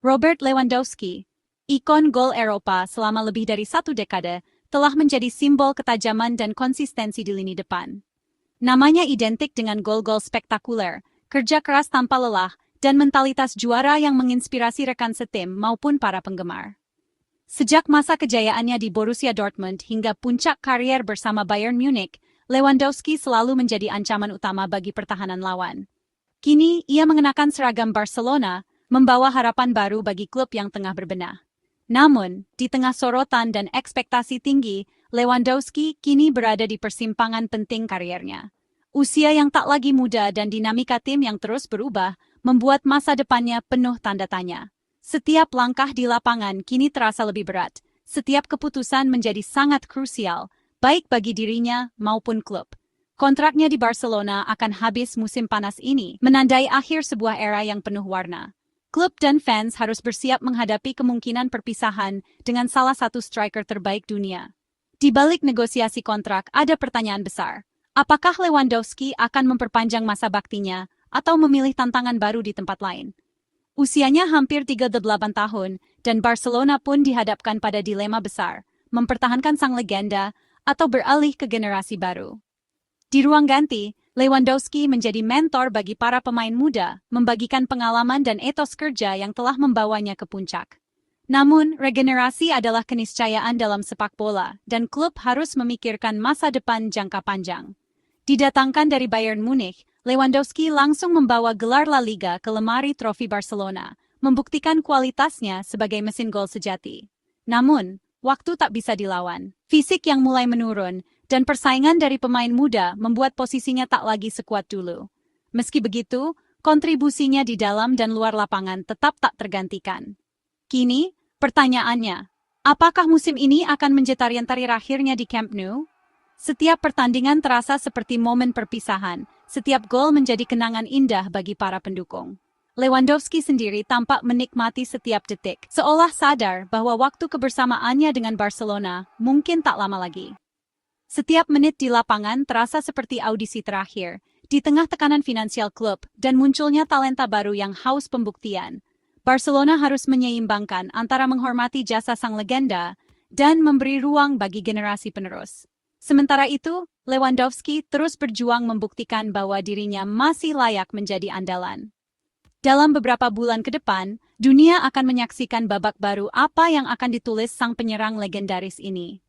Robert Lewandowski, ikon gol Eropa selama lebih dari 1 dekade, telah menjadi simbol ketajaman dan konsistensi di lini depan. Namanya identik dengan gol-gol spektakuler, kerja keras tanpa lelah, dan mentalitas juara yang menginspirasi rekan setim maupun para penggemar. Sejak masa kejayaannya di Borussia Dortmund hingga puncak karier bersama Bayern Munich, Lewandowski selalu menjadi ancaman utama bagi pertahanan lawan. Kini, ia mengenakan seragam Barcelona, membawa harapan baru bagi klub yang tengah berbenah. Namun, di tengah sorotan dan ekspektasi tinggi, Lewandowski kini berada di persimpangan penting kariernya. Usia yang tak lagi muda dan dinamika tim yang terus berubah, membuat masa depannya penuh tanda tanya. Setiap langkah di lapangan kini terasa lebih berat. Setiap keputusan menjadi sangat krusial, baik bagi dirinya maupun klub. Kontraknya di Barcelona akan habis musim panas ini, menandai akhir sebuah era yang penuh warna. Klub dan fans harus bersiap menghadapi kemungkinan perpisahan dengan salah satu striker terbaik dunia. Di balik negosiasi kontrak ada pertanyaan besar. Apakah Lewandowski akan memperpanjang masa baktinya atau memilih tantangan baru di tempat lain? Usianya hampir 38 tahun dan Barcelona pun dihadapkan pada dilema besar, mempertahankan sang legenda atau beralih ke generasi baru. Di ruang ganti, Lewandowski menjadi mentor bagi para pemain muda, membagikan pengalaman dan etos kerja yang telah membawanya ke puncak. Namun, regenerasi adalah keniscayaan dalam sepak bola, dan klub harus memikirkan masa depan jangka panjang. Didatangkan dari Bayern Munich, Lewandowski langsung membawa gelar La Liga ke lemari trofi Barcelona, membuktikan kualitasnya sebagai mesin gol sejati. Namun, waktu tak bisa dilawan. Fisik yang mulai menurun, dan persaingan dari pemain muda membuat posisinya tak lagi sekuat dulu. Meski begitu, kontribusinya di dalam dan luar lapangan tetap tak tergantikan. Kini, pertanyaannya, apakah musim ini akan menjadi tarian-tarian akhirnya di Camp Nou? Setiap pertandingan terasa seperti momen perpisahan, setiap gol menjadi kenangan indah bagi para pendukung. Lewandowski sendiri tampak menikmati setiap detik, seolah sadar bahwa waktu kebersamaannya dengan Barcelona mungkin tak lama lagi. Setiap menit di lapangan terasa seperti audisi terakhir, di tengah tekanan finansial klub dan munculnya talenta baru yang haus pembuktian. Barcelona harus menyeimbangkan antara menghormati jasa sang legenda dan memberi ruang bagi generasi penerus. Sementara itu, Lewandowski terus berjuang membuktikan bahwa dirinya masih layak menjadi andalan. Dalam beberapa bulan ke depan, dunia akan menyaksikan babak baru apa yang akan ditulis sang penyerang legendaris ini.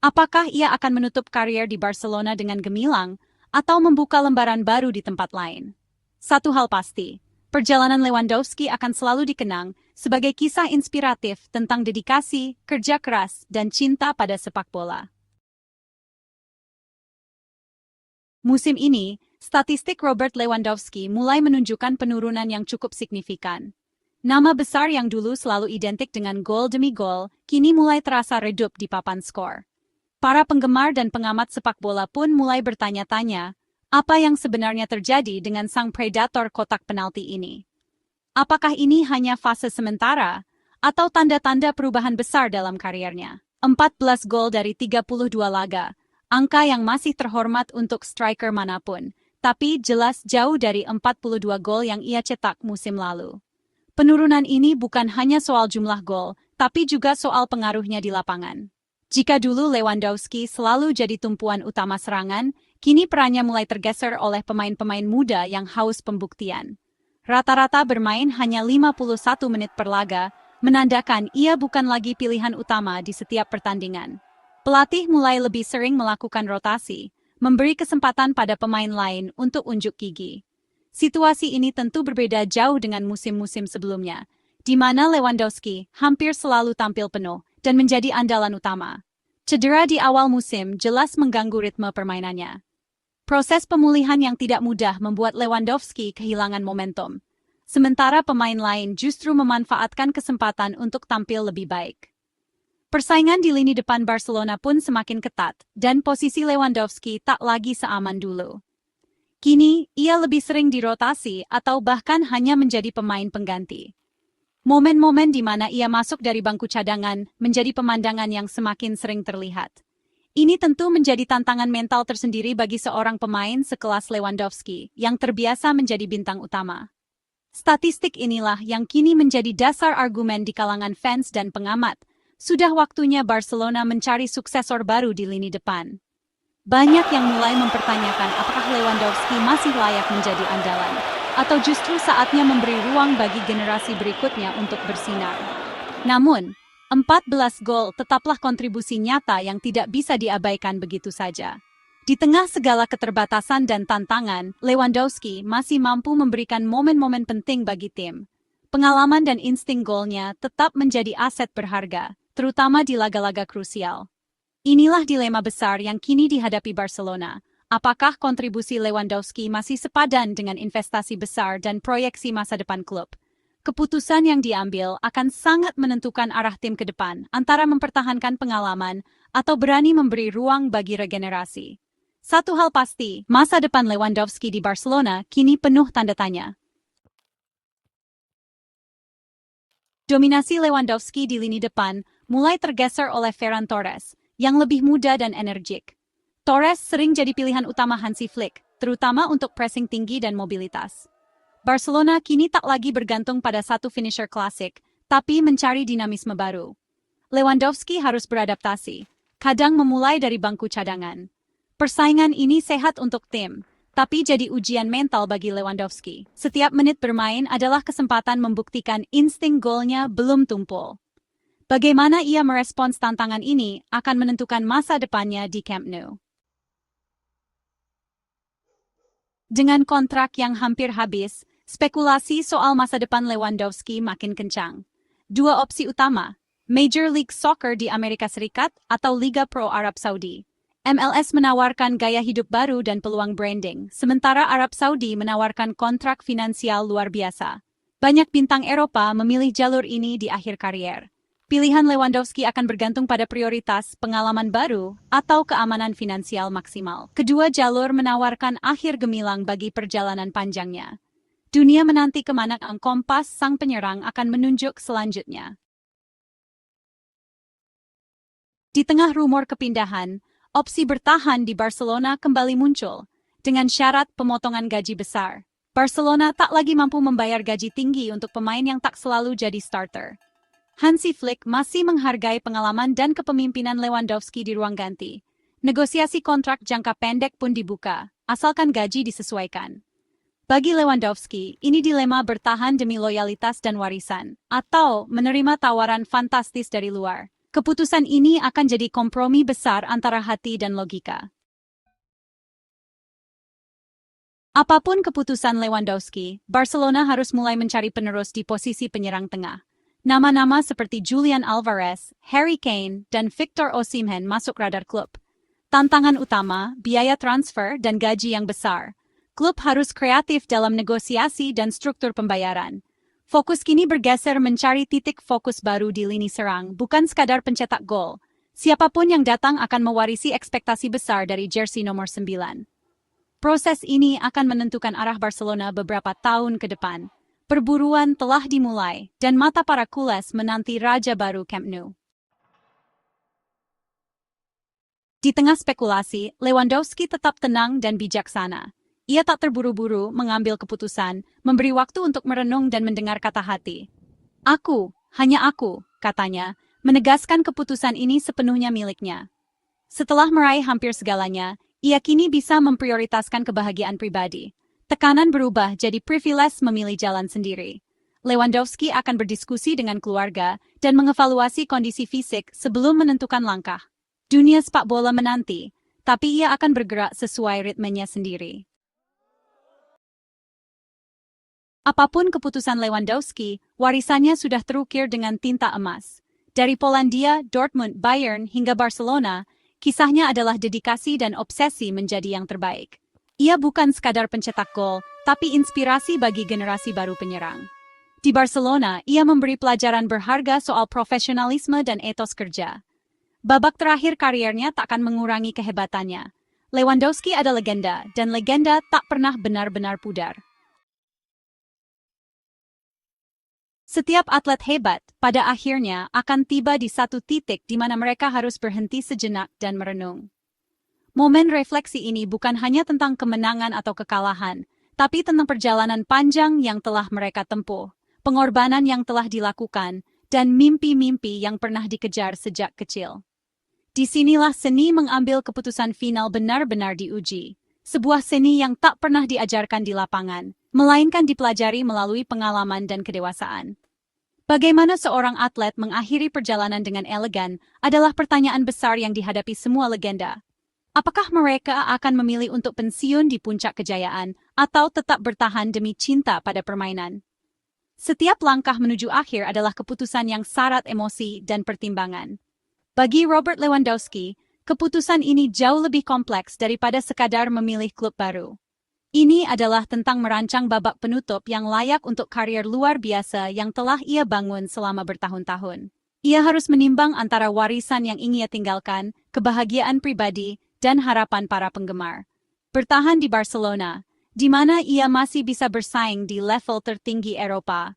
Apakah ia akan menutup karier di Barcelona dengan gemilang atau membuka lembaran baru di tempat lain? Satu hal pasti, perjalanan Lewandowski akan selalu dikenang sebagai kisah inspiratif tentang dedikasi, kerja keras, dan cinta pada sepak bola. Musim ini, statistik Robert Lewandowski mulai menunjukkan penurunan yang cukup signifikan. Nama besar yang dulu selalu identik dengan gol demi gol, kini mulai terasa redup di papan skor. Para penggemar dan pengamat sepak bola pun mulai bertanya-tanya, apa yang sebenarnya terjadi dengan sang predator kotak penalti ini? Apakah ini hanya fase sementara, atau tanda-tanda perubahan besar dalam kariernya? 14 gol dari 32 laga, angka yang masih terhormat untuk striker manapun, tapi jelas jauh dari 42 gol yang ia cetak musim lalu. Penurunan ini bukan hanya soal jumlah gol, tapi juga soal pengaruhnya di lapangan. Jika dulu Lewandowski selalu jadi tumpuan utama serangan, kini perannya mulai tergeser oleh pemain-pemain muda yang haus pembuktian. Rata-rata bermain hanya 51 menit per laga, menandakan ia bukan lagi pilihan utama di setiap pertandingan. Pelatih mulai lebih sering melakukan rotasi, memberi kesempatan pada pemain lain untuk unjuk gigi. Situasi ini tentu berbeda jauh dengan musim-musim sebelumnya, di mana Lewandowski hampir selalu tampil penuh dan menjadi andalan utama. Cedera di awal musim jelas mengganggu ritme permainannya. Proses pemulihan yang tidak mudah membuat Lewandowski kehilangan momentum, sementara pemain lain justru memanfaatkan kesempatan untuk tampil lebih baik. Persaingan di lini depan Barcelona pun semakin ketat, dan posisi Lewandowski tak lagi seaman dulu. Kini, ia lebih sering dirotasi atau bahkan hanya menjadi pemain pengganti. Momen-momen di mana ia masuk dari bangku cadangan menjadi pemandangan yang semakin sering terlihat. Ini tentu menjadi tantangan mental tersendiri bagi seorang pemain sekelas Lewandowski yang terbiasa menjadi bintang utama. Statistik inilah yang kini menjadi dasar argumen di kalangan fans dan pengamat. Sudah waktunya Barcelona mencari suksesor baru di lini depan. Banyak yang mulai mempertanyakan apakah Lewandowski masih layak menjadi andalan, atau justru saatnya memberi ruang bagi generasi berikutnya untuk bersinar. Namun, 14 gol tetaplah kontribusi nyata yang tidak bisa diabaikan begitu saja. Di tengah segala keterbatasan dan tantangan, Lewandowski masih mampu memberikan momen-momen penting bagi tim. Pengalaman dan insting golnya tetap menjadi aset berharga, terutama di laga-laga krusial. Inilah dilema besar yang kini dihadapi Barcelona. Apakah kontribusi Lewandowski masih sepadan dengan investasi besar dan proyeksi masa depan klub? Keputusan yang diambil akan sangat menentukan arah tim ke depan, antara mempertahankan pengalaman atau berani memberi ruang bagi regenerasi. Satu hal pasti, masa depan Lewandowski di Barcelona kini penuh tanda tanya. Dominasi Lewandowski di lini depan mulai tergeser oleh Ferran Torres, yang lebih muda dan energik. Torres sering jadi pilihan utama Hansi Flick, terutama untuk pressing tinggi dan mobilitas. Barcelona kini tak lagi bergantung pada satu finisher klasik, tapi mencari dinamisme baru. Lewandowski harus beradaptasi, kadang memulai dari bangku cadangan. Persaingan ini sehat untuk tim, tapi jadi ujian mental bagi Lewandowski. Setiap menit bermain adalah kesempatan membuktikan insting golnya belum tumpul. Bagaimana ia merespons tantangan ini akan menentukan masa depannya di Camp Nou. Dengan kontrak yang hampir habis, spekulasi soal masa depan Lewandowski makin kencang. Dua opsi utama, Major League Soccer di Amerika Serikat atau Liga Pro Arab Saudi. MLS menawarkan gaya hidup baru dan peluang branding, sementara Arab Saudi menawarkan kontrak finansial luar biasa. Banyak bintang Eropa memilih jalur ini di akhir karier. Pilihan Lewandowski akan bergantung pada prioritas, pengalaman baru, atau keamanan finansial maksimal. Kedua jalur menawarkan akhir gemilang bagi perjalanan panjangnya. Dunia menanti kemana kompas sang penyerang akan menunjuk selanjutnya. Di tengah rumor kepindahan, opsi bertahan di Barcelona kembali muncul, dengan syarat pemotongan gaji besar. Barcelona tak lagi mampu membayar gaji tinggi untuk pemain yang tak selalu jadi starter. Hansi Flick masih menghargai pengalaman dan kepemimpinan Lewandowski di ruang ganti. Negosiasi kontrak jangka pendek pun dibuka, asalkan gaji disesuaikan. Bagi Lewandowski, ini dilema bertahan demi loyalitas dan warisan, atau menerima tawaran fantastis dari luar. Keputusan ini akan jadi kompromi besar antara hati dan logika. Apapun keputusan Lewandowski, Barcelona harus mulai mencari penerus di posisi penyerang tengah. Nama-nama seperti Julian Alvarez, Harry Kane, dan Victor Osimhen masuk radar klub. Tantangan utama, biaya transfer dan gaji yang besar. Klub harus kreatif dalam negosiasi dan struktur pembayaran. Fokus kini bergeser mencari titik fokus baru di lini serang, bukan sekadar pencetak gol. Siapapun yang datang akan mewarisi ekspektasi besar dari jersey nomor 9. Proses ini akan menentukan arah Barcelona beberapa tahun ke depan. Perburuan telah dimulai, dan mata para kules menanti raja baru Camp Nou. Di tengah spekulasi, Lewandowski tetap tenang dan bijaksana. Ia tak terburu-buru mengambil keputusan, memberi waktu untuk merenung dan mendengar kata hati. Aku, hanya aku, katanya, menegaskan keputusan ini sepenuhnya miliknya. Setelah meraih hampir segalanya, ia kini bisa memprioritaskan kebahagiaan pribadi. Tekanan berubah jadi privilege memilih jalan sendiri. Lewandowski akan berdiskusi dengan keluarga dan mengevaluasi kondisi fisik sebelum menentukan langkah. Dunia sepak bola menanti, tapi ia akan bergerak sesuai ritmenya sendiri. Apapun keputusan Lewandowski, warisannya sudah terukir dengan tinta emas. Dari Polandia, Dortmund, Bayern, hingga Barcelona, kisahnya adalah dedikasi dan obsesi menjadi yang terbaik. Ia bukan sekadar pencetak gol, tapi inspirasi bagi generasi baru penyerang. Di Barcelona, ia memberi pelajaran berharga soal profesionalisme dan etos kerja. Babak terakhir kariernya tak akan mengurangi kehebatannya. Lewandowski ada legenda, dan legenda tak pernah benar-benar pudar. Setiap atlet hebat, pada akhirnya akan tiba di satu titik di mana mereka harus berhenti sejenak dan merenung. Momen refleksi ini bukan hanya tentang kemenangan atau kekalahan, tapi tentang perjalanan panjang yang telah mereka tempuh, pengorbanan yang telah dilakukan, dan mimpi-mimpi yang pernah dikejar sejak kecil. Disinilah seni mengambil keputusan final benar-benar diuji. Sebuah seni yang tak pernah diajarkan di lapangan, melainkan dipelajari melalui pengalaman dan kedewasaan. Bagaimana seorang atlet mengakhiri perjalanan dengan elegan adalah pertanyaan besar yang dihadapi semua legenda. Apakah mereka akan memilih untuk pensiun di puncak kejayaan atau tetap bertahan demi cinta pada permainan? Setiap langkah menuju akhir adalah keputusan yang syarat emosi dan pertimbangan. Bagi Robert Lewandowski, keputusan ini jauh lebih kompleks daripada sekadar memilih klub baru. Ini adalah tentang merancang babak penutup yang layak untuk karier luar biasa yang telah ia bangun selama bertahun-tahun. Ia harus menimbang antara warisan yang ingin ia tinggalkan, kebahagiaan pribadi, dan harapan para penggemar. Bertahan di Barcelona, di mana ia masih bisa bersaing di level tertinggi Eropa.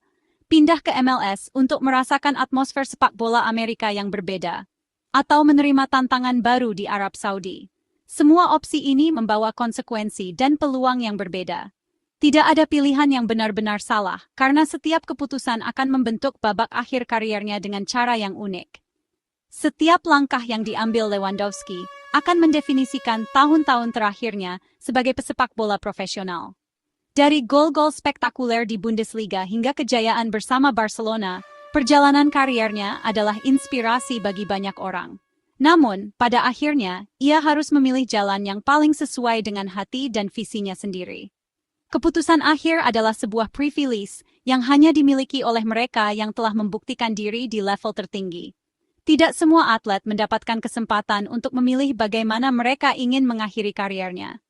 Pindah ke MLS untuk merasakan atmosfer sepak bola Amerika yang berbeda. Atau menerima tantangan baru di Arab Saudi. Semua opsi ini membawa konsekuensi dan peluang yang berbeda. Tidak ada pilihan yang benar-benar salah, karena setiap keputusan akan membentuk babak akhir kariernya dengan cara yang unik. Setiap langkah yang diambil Lewandowski akan mendefinisikan tahun-tahun terakhirnya sebagai pesepak bola profesional. Dari gol-gol spektakuler di Bundesliga hingga kejayaan bersama Barcelona, perjalanan kariernya adalah inspirasi bagi banyak orang. Namun, pada akhirnya, ia harus memilih jalan yang paling sesuai dengan hati dan visinya sendiri. Keputusan akhir adalah sebuah privilege yang hanya dimiliki oleh mereka yang telah membuktikan diri di level tertinggi. Tidak semua atlet mendapatkan kesempatan untuk memilih bagaimana mereka ingin mengakhiri kariernya.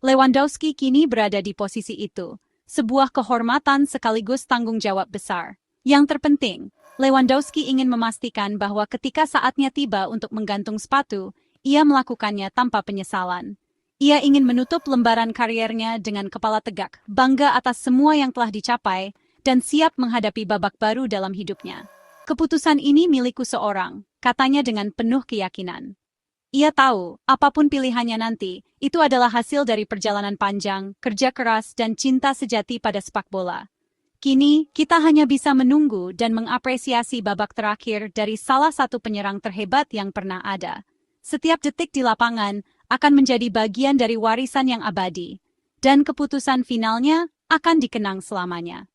Lewandowski kini berada di posisi itu, sebuah kehormatan sekaligus tanggung jawab besar. Yang terpenting, Lewandowski ingin memastikan bahwa ketika saatnya tiba untuk menggantung sepatu, ia melakukannya tanpa penyesalan. Ia ingin menutup lembaran kariernya dengan kepala tegak, bangga atas semua yang telah dicapai, dan siap menghadapi babak baru dalam hidupnya. Keputusan ini milikku seorang, katanya dengan penuh keyakinan. Ia tahu, apapun pilihannya nanti, itu adalah hasil dari perjalanan panjang, kerja keras, dan cinta sejati pada sepak bola. Kini, kita hanya bisa menunggu dan mengapresiasi babak terakhir dari salah satu penyerang terhebat yang pernah ada. Setiap detik di lapangan akan menjadi bagian dari warisan yang abadi, dan keputusan finalnya akan dikenang selamanya.